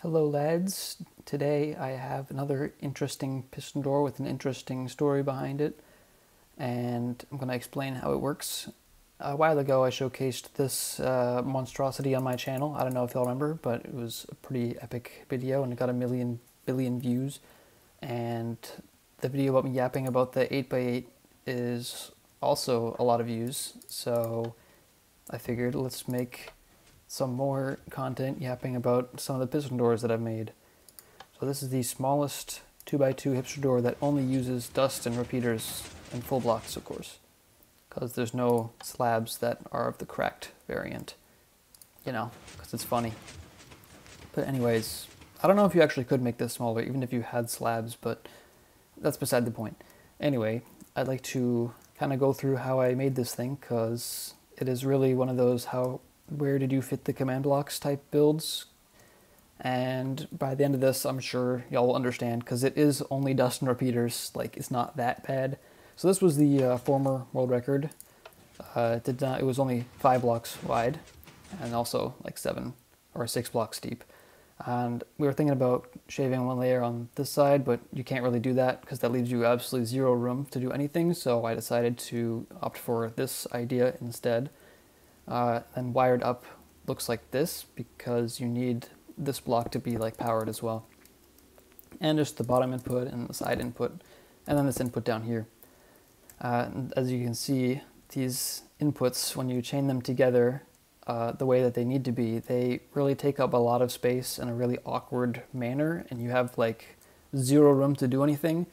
Hello lads, today I have another interesting piston door with an interesting story behind it, and I'm going to explain how it works. A while ago I showcased this monstrosity on my channel. I don't know if y'all remember, but it was a pretty epic video and it got a billion views. And the video about me yapping about the 8x8 is also a lot of views, so I figured let's make some more content yapping about some of the piston doors that I've made. So this is the smallest 2x2 hipster door that only uses dust and repeaters and full blocks, of course, because there's no slabs that are of the cracked variant, you know, because it's funny. But anyways, I don't know if you actually could make this smaller even if you had slabs, but that's beside the point. Anyway, I'd like to kind of go through how I made this thing, because it is really one of those where did you fit the command blocks type builds, and by the end of this I'm sure y'all will understand, because it is only dust and repeaters, like it's not that bad. So this was the former world record. It was only 5 blocks wide and also like 7 or 6 blocks deep, and we were thinking about shaving one layer on this side, but you can't really do that because that leaves you absolutely zero room to do anything, so I decided to opt for this idea instead. And wired up looks like this because you need this block to be like powered as well, and just the bottom input and the side input, and then this input down here. And as you can see, these inputs, when you chain them together the way that they need to be, they really take up a lot of space in a really awkward manner, and you have like zero room to do anything.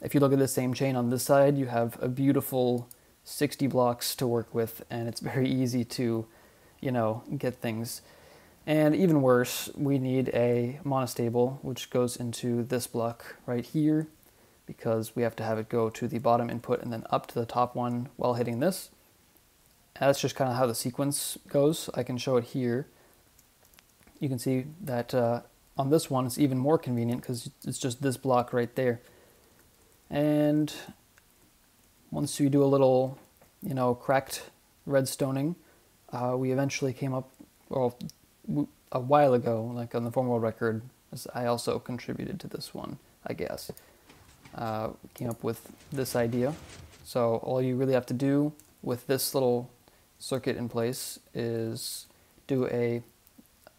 If you look at the same chain on this side, you have a beautiful 60 blocks to work with, and it's very easy to, you know, get things. And even worse, we need a monostable, which goes into this block right here, because we have to have it go to the bottom input and then up to the top one while hitting this. And that's just kind of how the sequence goes. I can show it here. You can see that on this one it's even more convenient because it's just this block right there. And once you do a little, you know, cracked redstoning, we eventually came up, well, a while ago, like on the former world record, I also contributed to this one, I guess. Came up with this idea. So all you really have to do with this little circuit in place is do a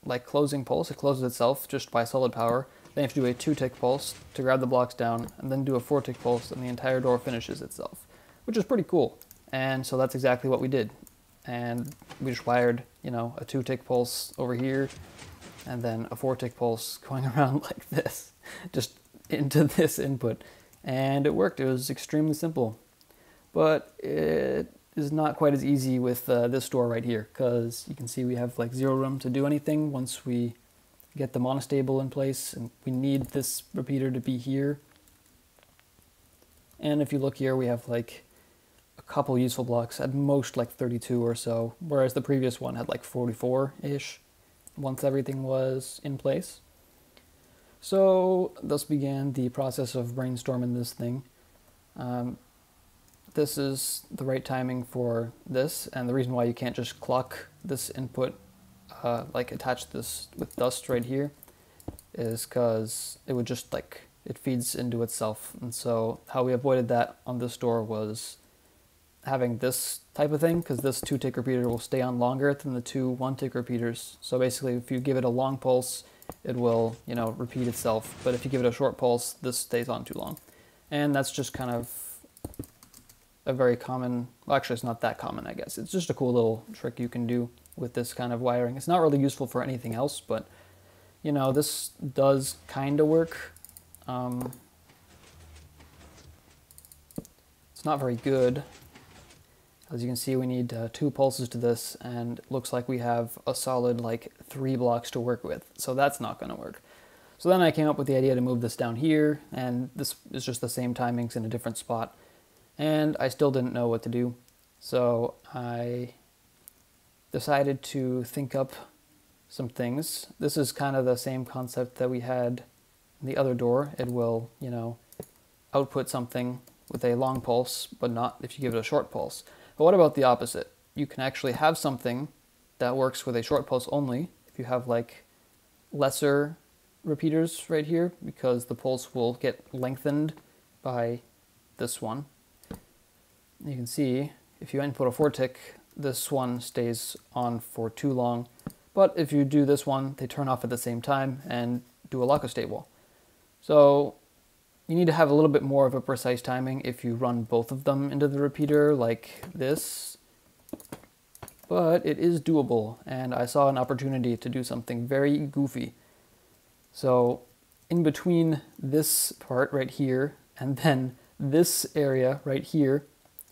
like closing pulse. It closes itself just by solid power. Then you have to do a 2-tick pulse to grab the blocks down, and then do a 4-tick pulse, and the entire door finishes itself, which is pretty cool. And so that's exactly what we did. And we just wired, you know, a 2-tick pulse over here, and then a 4-tick pulse going around like this, just into this input. And it worked. It was extremely simple. But it is not quite as easy with this door right here, because you can see we have like zero room to do anything once we get the monostable in place, and we need this repeater to be here. And if you look here, we have like a couple useful blocks, at most like 32 or so, whereas the previous one had like 44-ish once everything was in place. So thus began the process of brainstorming this thing. This is the right timing for this, and the reason why you can't just clock this input, like attach this with dust right here, is because it would just like, it feeds into itself. And so how we avoided that on this door was having this type of thing, because this 2-tick repeater will stay on longer than the 2 1-tick repeaters. So basically if you give it a long pulse, it will, you know, repeat itself, but if you give it a short pulse, this stays on too long. And that's just kind of a very common, well actually it's not that common, I guess. It's just a cool little trick you can do with this kind of wiring. It's not really useful for anything else, but you know, this does kind of work. It's not very good. As you can see, we need 2 pulses to this, and it looks like we have a solid like 3 blocks to work with, so that's not going to work. So then I came up with the idea to move this down here, and this is just the same timings in a different spot, and I still didn't know what to do. So I decided to think up some things. This is kind of the same concept that we had in the other door. It will, you know, output something with a long pulse, but not if you give it a short pulse. But what about the opposite? You can actually have something that works with a short pulse only if you have like lesser repeaters right here because the pulse will get lengthened by this one. You can see if you input a 4-tick, this one stays on for too long, but if you do this one, they turn off at the same time and do a lock stable. So you need to have a little bit more of a precise timing if you run both of them into the repeater like this, but it is doable, and I saw an opportunity to do something very goofy. So in between this part right here and then this area right here,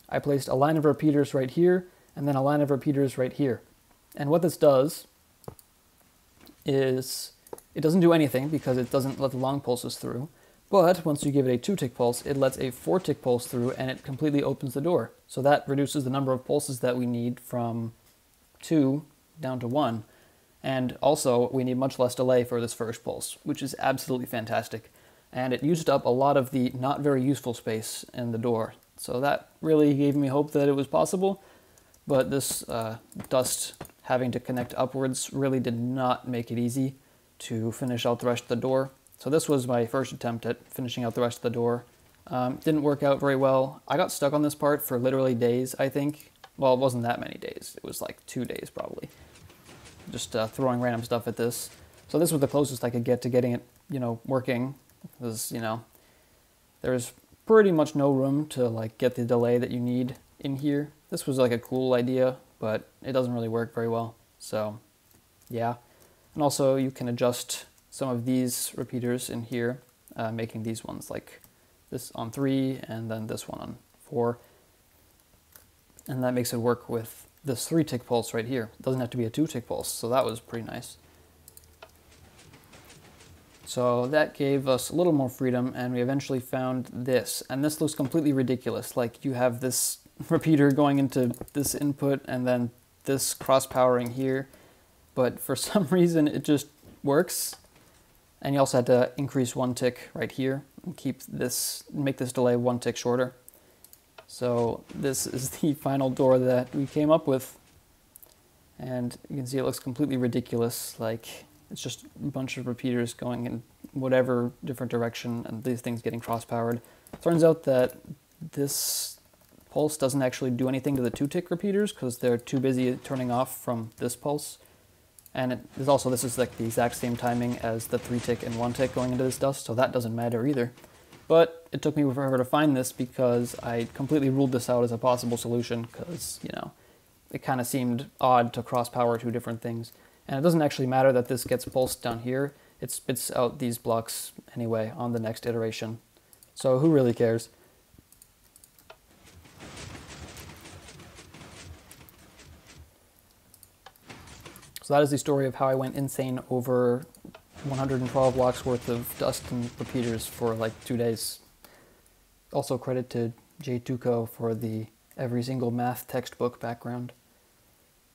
I placed a line of repeaters right here and then a line of repeaters right here. And what this does is it doesn't do anything because it doesn't let the long pulses through. But once you give it a 2-tick pulse, it lets a 4-tick pulse through and it completely opens the door. So that reduces the number of pulses that we need from 2 down to 1. And also, we need much less delay for this first pulse, which is absolutely fantastic. And it used up a lot of the not very useful space in the door. So that really gave me hope that it was possible. But this dust having to connect upwards really did not make it easy to finish out the rest of the door. So this was my first attempt at finishing out the rest of the door. Didn't work out very well. I got stuck on this part for literally days, I think. Well, it wasn't that many days. It was like 2 days probably. Just throwing random stuff at this. So this was the closest I could get to getting it, working. Because, there's pretty much no room to like get the delay that you need in here. This was like a cool idea, but it doesn't really work very well. So, yeah. And also you can adjust some of these repeaters in here, making these ones like this on 3 and then this one on 4. And that makes it work with this 3-tick pulse right here. It doesn't have to be a 2-tick pulse, so that was pretty nice. So that gave us a little more freedom, and we eventually found this. And this looks completely ridiculous. Like you have this repeater going into this input and then this cross-powering here. But for some reason it just works. And you also had to increase 1 tick right here and make this delay 1 tick shorter. So this is the final door that we came up with. And you can see it looks completely ridiculous. Like it's just a bunch of repeaters going in whatever different direction and these things getting cross-powered. Turns out that this pulse doesn't actually do anything to the 2-tick repeaters because they're too busy turning off from this pulse. And this is like the exact same timing as the 3-tick and 1-tick going into this dust, so that doesn't matter either. But it took me forever to find this because I completely ruled this out as a possible solution because, it kind of seemed odd to cross-power 2 different things. And it doesn't actually matter that this gets pulsed down here. It spits out these blocks anyway on the next iteration. So who really cares? So that is the story of how I went insane over 112 blocks worth of dust and repeaters for like 2 days. Also credit to J2Co for the every single math textbook background.